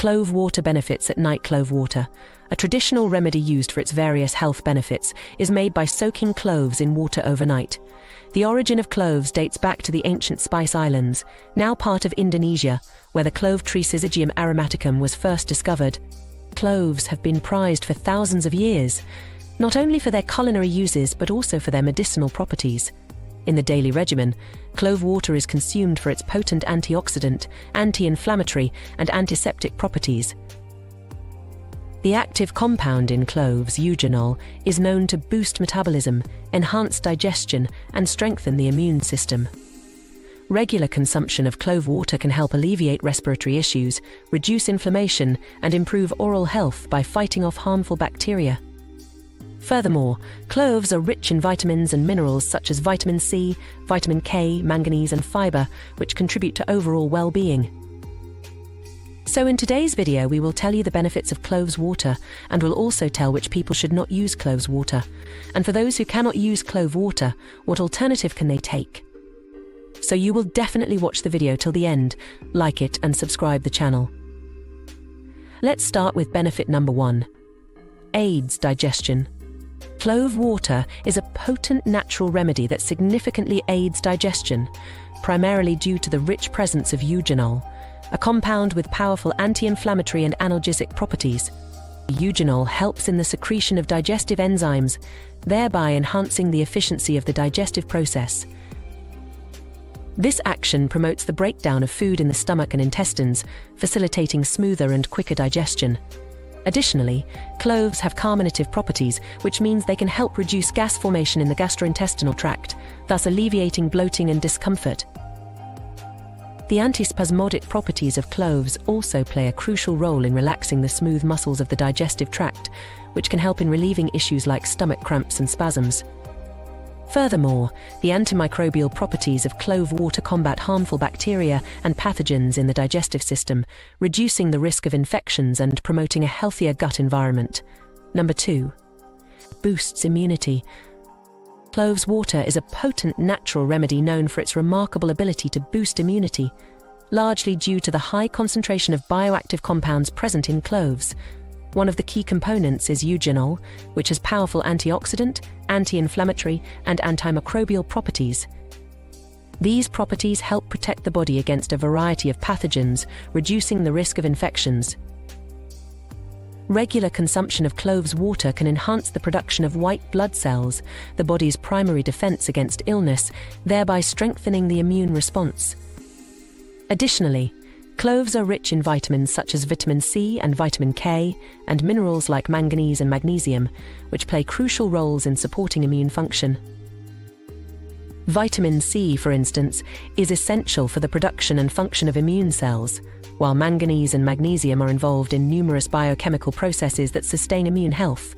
Clove water benefits at night. Clove water, a traditional remedy used for its various health benefits, is made by soaking cloves in water overnight. The origin of cloves dates back to the ancient Spice Islands, now part of Indonesia, where the clove tree Syzygium aromaticum was first discovered. Cloves have been prized for thousands of years, not only for their culinary uses but also for their medicinal properties. In the daily regimen, clove water is consumed for its potent antioxidant, anti-inflammatory, and antiseptic properties. The active compound in cloves, eugenol, is known to boost metabolism, enhance digestion, and strengthen the immune system. Regular consumption of clove water can help alleviate respiratory issues, reduce inflammation, and improve oral health by fighting off harmful bacteria. Furthermore, cloves are rich in vitamins and minerals such as vitamin C, vitamin K, manganese, and fiber, which contribute to overall well-being. So in today's video, we will tell you the benefits of cloves water, and we'll also tell which people should not use cloves water. And for those who cannot use clove water, what alternative can they take? So you will definitely watch the video till the end, like it, and subscribe the channel. Let's start with benefit number 1. Aids digestion. Clove water is a potent natural remedy that significantly aids digestion, primarily due to the rich presence of eugenol, a compound with powerful anti-inflammatory and analgesic properties. Eugenol helps in the secretion of digestive enzymes, thereby enhancing the efficiency of the digestive process. This action promotes the breakdown of food in the stomach and intestines, facilitating smoother and quicker digestion. Additionally, cloves have carminative properties, which means they can help reduce gas formation in the gastrointestinal tract, thus alleviating bloating and discomfort. The antispasmodic properties of cloves also play a crucial role in relaxing the smooth muscles of the digestive tract, which can help in relieving issues like stomach cramps and spasms. Furthermore, the antimicrobial properties of clove water combat harmful bacteria and pathogens in the digestive system, reducing the risk of infections and promoting a healthier gut environment. Number 2. Boosts immunity. Cloves water is a potent natural remedy known for its remarkable ability to boost immunity, largely due to the high concentration of bioactive compounds present in cloves. One of the key components is eugenol, which has powerful antioxidant, anti-inflammatory, and antimicrobial properties. These properties help protect the body against a variety of pathogens, reducing the risk of infections. Regular consumption of cloves water can enhance the production of white blood cells, the body's primary defense against illness, thereby strengthening the immune response. Additionally, cloves are rich in vitamins such as vitamin C and vitamin K, and minerals like manganese and magnesium, which play crucial roles in supporting immune function. Vitamin C, for instance, is essential for the production and function of immune cells, while manganese and magnesium are involved in numerous biochemical processes that sustain immune health.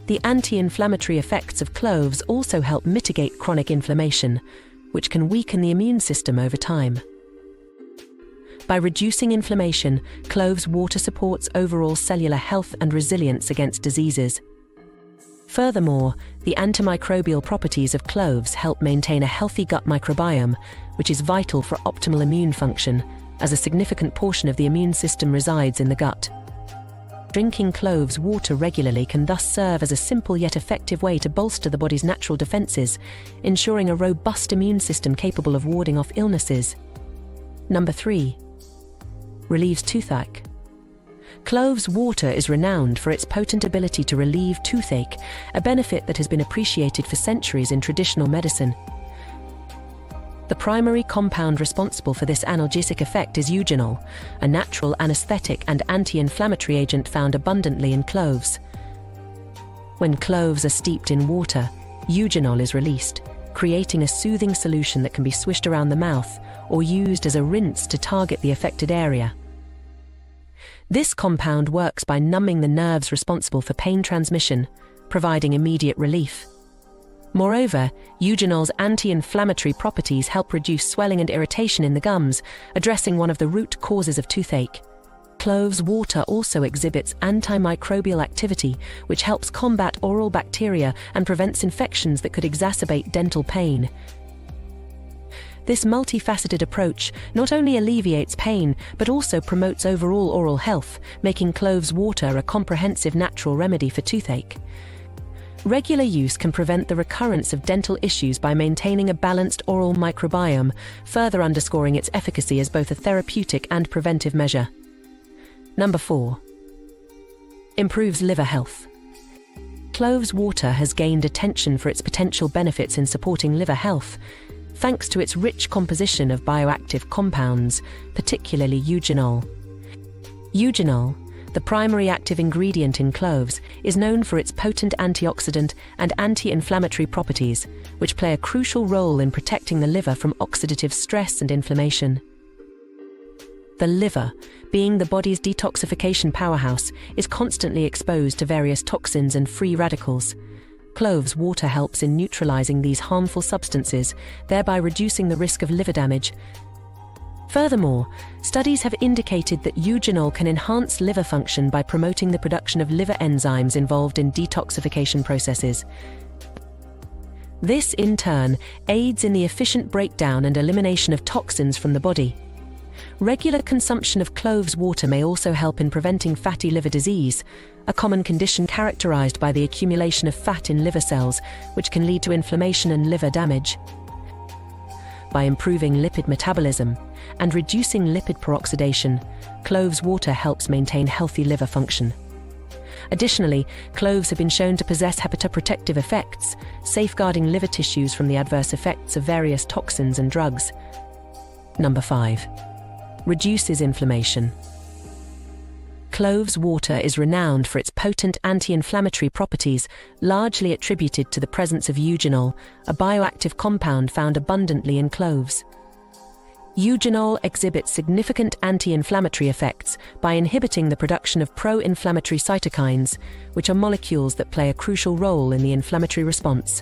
The anti-inflammatory effects of cloves also help mitigate chronic inflammation, which can weaken the immune system over time. By reducing inflammation, cloves water supports overall cellular health and resilience against diseases. Furthermore, the antimicrobial properties of cloves help maintain a healthy gut microbiome, which is vital for optimal immune function, as a significant portion of the immune system resides in the gut. Drinking cloves water regularly can thus serve as a simple yet effective way to bolster the body's natural defenses, ensuring a robust immune system capable of warding off illnesses. Number 3. Relieves toothache. Cloves water is renowned for its potent ability to relieve toothache, a benefit that has been appreciated for centuries in traditional medicine. The primary compound responsible for this analgesic effect is eugenol, a natural anesthetic and anti-inflammatory agent found abundantly in cloves. When cloves are steeped in water, eugenol is released, creating a soothing solution that can be swished around the mouth or used as a rinse to target the affected area. This compound works by numbing the nerves responsible for pain transmission, providing immediate relief. Moreover, eugenol's anti-inflammatory properties help reduce swelling and irritation in the gums, addressing one of the root causes of toothache. Cloves water also exhibits antimicrobial activity, which helps combat oral bacteria and prevents infections that could exacerbate dental pain. This multifaceted approach not only alleviates pain, but also promotes overall oral health, making cloves water a comprehensive natural remedy for toothache. Regular use can prevent the recurrence of dental issues by maintaining a balanced oral microbiome, further underscoring its efficacy as both a therapeutic and preventive measure. Number 4. Improves liver health. Cloves water has gained attention for its potential benefits in supporting liver health, thanks to its rich composition of bioactive compounds, particularly eugenol. Eugenol, the primary active ingredient in cloves, is known for its potent antioxidant and anti-inflammatory properties, which play a crucial role in protecting the liver from oxidative stress and inflammation. The liver, being the body's detoxification powerhouse, is constantly exposed to various toxins and free radicals. Cloves water helps in neutralizing these harmful substances, thereby reducing the risk of liver damage. Furthermore, studies have indicated that eugenol can enhance liver function by promoting the production of liver enzymes involved in detoxification processes. This, in turn, aids in the efficient breakdown and elimination of toxins from the body. Regular consumption of cloves water may also help in preventing fatty liver disease, a common condition characterized by the accumulation of fat in liver cells, which can lead to inflammation and liver damage. By improving lipid metabolism and reducing lipid peroxidation, cloves water helps maintain healthy liver function. Additionally, cloves have been shown to possess hepatoprotective effects, safeguarding liver tissues from the adverse effects of various toxins and drugs. Number 5. Reduces inflammation. Cloves water is renowned for its potent anti-inflammatory properties, largely attributed to the presence of eugenol, a bioactive compound found abundantly in cloves. Eugenol exhibits significant anti-inflammatory effects by inhibiting the production of pro-inflammatory cytokines, which are molecules that play a crucial role in the inflammatory response.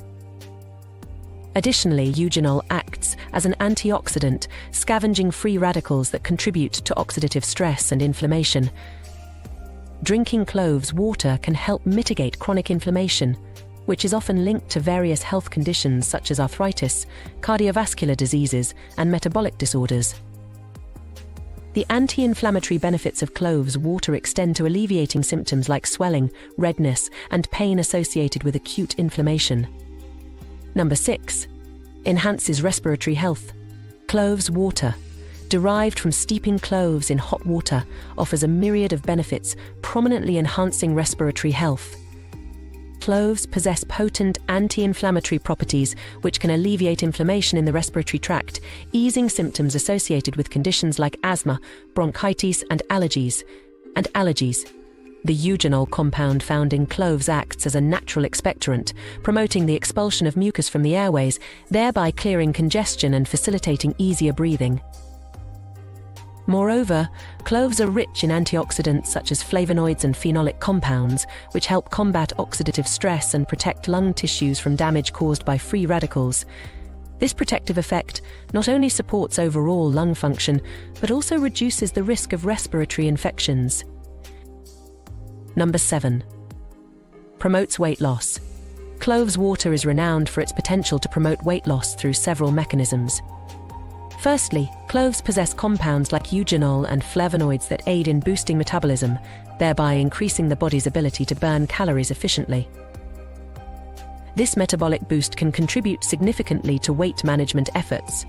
Additionally, eugenol acts as an antioxidant, scavenging free radicals that contribute to oxidative stress and inflammation. Drinking cloves water can help mitigate chronic inflammation, which is often linked to various health conditions such as arthritis, cardiovascular diseases, and metabolic disorders. The anti-inflammatory benefits of cloves water extend to alleviating symptoms like swelling, redness, and pain associated with acute inflammation. Number 6. Enhances respiratory health. Cloves water, derived from steeping cloves in hot water, offers a myriad of benefits, prominently enhancing respiratory health. Cloves possess potent anti-inflammatory properties which can alleviate inflammation in the respiratory tract, easing symptoms associated with conditions like asthma, bronchitis, and allergies. The eugenol compound found in cloves acts as a natural expectorant, promoting the expulsion of mucus from the airways, thereby clearing congestion and facilitating easier breathing. Moreover, cloves are rich in antioxidants such as flavonoids and phenolic compounds, which help combat oxidative stress and protect lung tissues from damage caused by free radicals. This protective effect not only supports overall lung function, but also reduces the risk of respiratory infections. Number 7. Promotes weight loss. Cloves water is renowned for its potential to promote weight loss through several mechanisms. Firstly, cloves possess compounds like eugenol and flavonoids that aid in boosting metabolism, thereby increasing the body's ability to burn calories efficiently. This metabolic boost can contribute significantly to weight management efforts.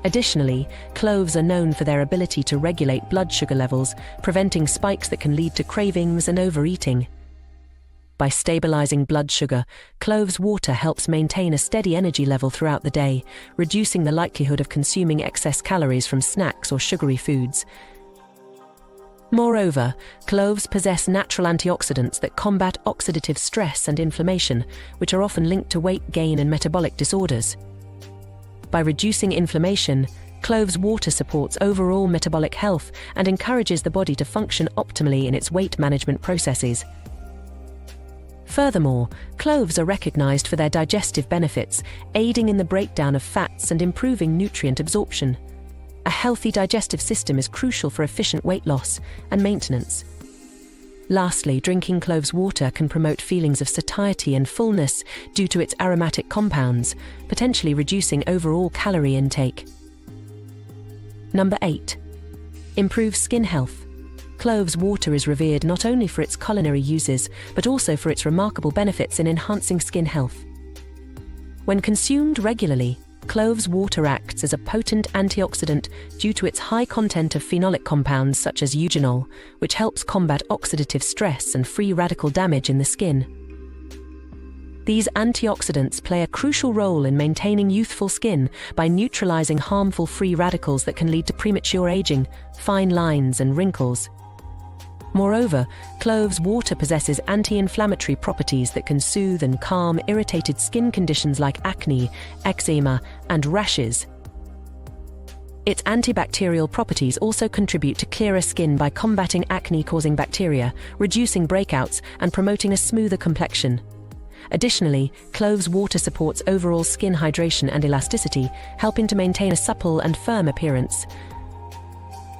Additionally, cloves are known for their ability to regulate blood sugar levels, preventing spikes that can lead to cravings and overeating. By stabilizing blood sugar, cloves water helps maintain a steady energy level throughout the day, reducing the likelihood of consuming excess calories from snacks or sugary foods. Moreover, cloves possess natural antioxidants that combat oxidative stress and inflammation, which are often linked to weight gain and metabolic disorders. By reducing inflammation, cloves water supports overall metabolic health and encourages the body to function optimally in its weight management processes. Furthermore, cloves are recognized for their digestive benefits, aiding in the breakdown of fats and improving nutrient absorption. A healthy digestive system is crucial for efficient weight loss and maintenance. Lastly, drinking cloves water can promote feelings of satiety and fullness due to its aromatic compounds, potentially reducing overall calorie intake. Number 8. Improves skin health. Cloves water is revered not only for its culinary uses, but also for its remarkable benefits in enhancing skin health. When consumed regularly, cloves water acts as a potent antioxidant due to its high content of phenolic compounds such as eugenol, which helps combat oxidative stress and free radical damage in the skin. These antioxidants play a crucial role in maintaining youthful skin by neutralizing harmful free radicals that can lead to premature aging, fine lines, and wrinkles. Moreover, cloves water possesses anti-inflammatory properties that can soothe and calm irritated skin conditions like acne, eczema, and rashes. Its antibacterial properties also contribute to clearer skin by combating acne-causing bacteria, reducing breakouts, and promoting a smoother complexion. Additionally, cloves water supports overall skin hydration and elasticity, helping to maintain a supple and firm appearance.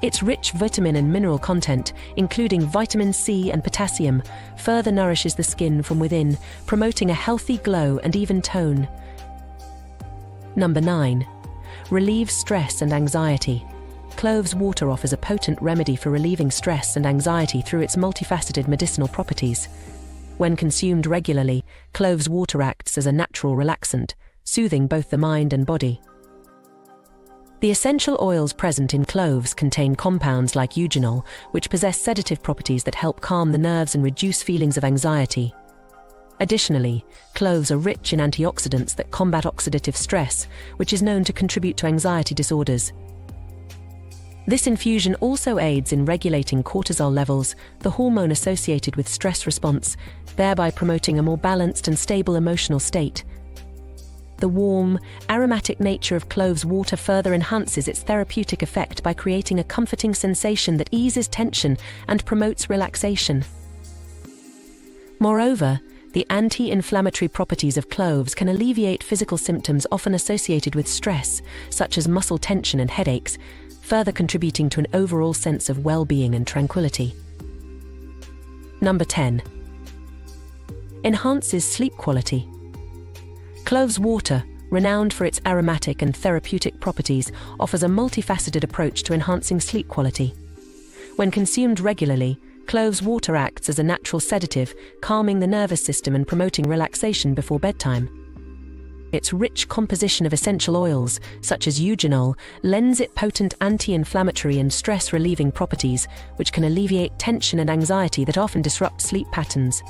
Its rich vitamin and mineral content, including vitamin C and potassium, further nourishes the skin from within, promoting a healthy glow and even tone. Number 9. Relieves stress and anxiety. Cloves water offers a potent remedy for relieving stress and anxiety through its multifaceted medicinal properties. When consumed regularly, cloves water acts as a natural relaxant, soothing both the mind and body. The essential oils present in cloves contain compounds like eugenol, which possess sedative properties that help calm the nerves and reduce feelings of anxiety. Additionally, cloves are rich in antioxidants that combat oxidative stress, which is known to contribute to anxiety disorders. This infusion also aids in regulating cortisol levels, the hormone associated with stress response, thereby promoting a more balanced and stable emotional state. The warm, aromatic nature of cloves water further enhances its therapeutic effect by creating a comforting sensation that eases tension and promotes relaxation. Moreover, the anti-inflammatory properties of cloves can alleviate physical symptoms often associated with stress, such as muscle tension and headaches, further contributing to an overall sense of well-being and tranquility. Number 10. Enhances sleep quality. Cloves water, renowned for its aromatic and therapeutic properties, offers a multifaceted approach to enhancing sleep quality. When consumed regularly, cloves water acts as a natural sedative, calming the nervous system and promoting relaxation before bedtime. Its rich composition of essential oils, such as eugenol, lends it potent anti-inflammatory and stress-relieving properties, which can alleviate tension and anxiety that often disrupt sleep patterns.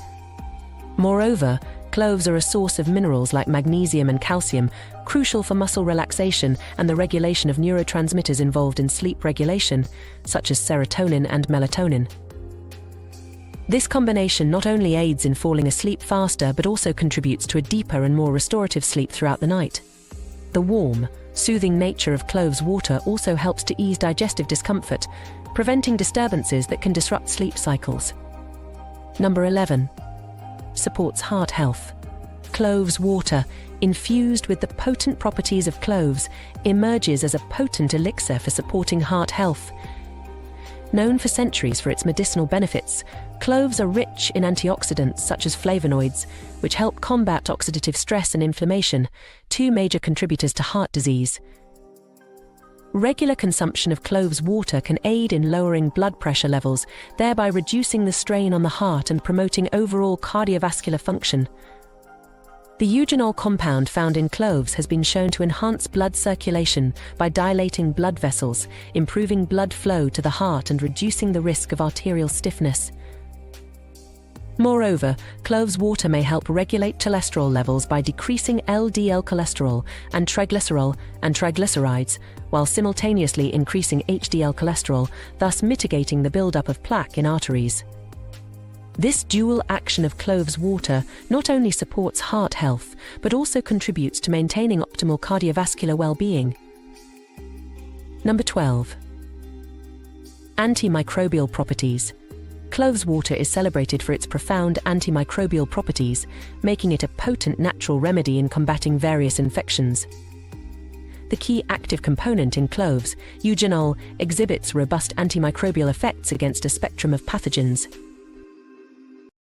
Moreover, cloves are a source of minerals like magnesium and calcium, crucial for muscle relaxation and the regulation of neurotransmitters involved in sleep regulation, such as serotonin and melatonin. This combination not only aids in falling asleep faster but also contributes to a deeper and more restorative sleep throughout the night. The warm, soothing nature of cloves water also helps to ease digestive discomfort, preventing disturbances that can disrupt sleep cycles. Number 11. Supports heart health. Cloves water, infused with the potent properties of cloves, emerges as a potent elixir for supporting heart health. Known for centuries for its medicinal benefits, cloves are rich in antioxidants such as flavonoids, which help combat oxidative stress and inflammation, two major contributors to heart disease. Regular consumption of cloves water can aid in lowering blood pressure levels, thereby reducing the strain on the heart and promoting overall cardiovascular function. The eugenol compound found in cloves has been shown to enhance blood circulation by dilating blood vessels, improving blood flow to the heart and reducing the risk of arterial stiffness. Moreover, cloves water may help regulate cholesterol levels by decreasing LDL cholesterol and triglycerides, while simultaneously increasing HDL cholesterol, thus mitigating the buildup of plaque in arteries. This dual action of cloves water not only supports heart health, but also contributes to maintaining optimal cardiovascular well-being. Number 12. Antimicrobial properties. Cloves water is celebrated for its profound antimicrobial properties, making it a potent natural remedy in combating various infections. The key active component in cloves, eugenol, exhibits robust antimicrobial effects against a spectrum of pathogens.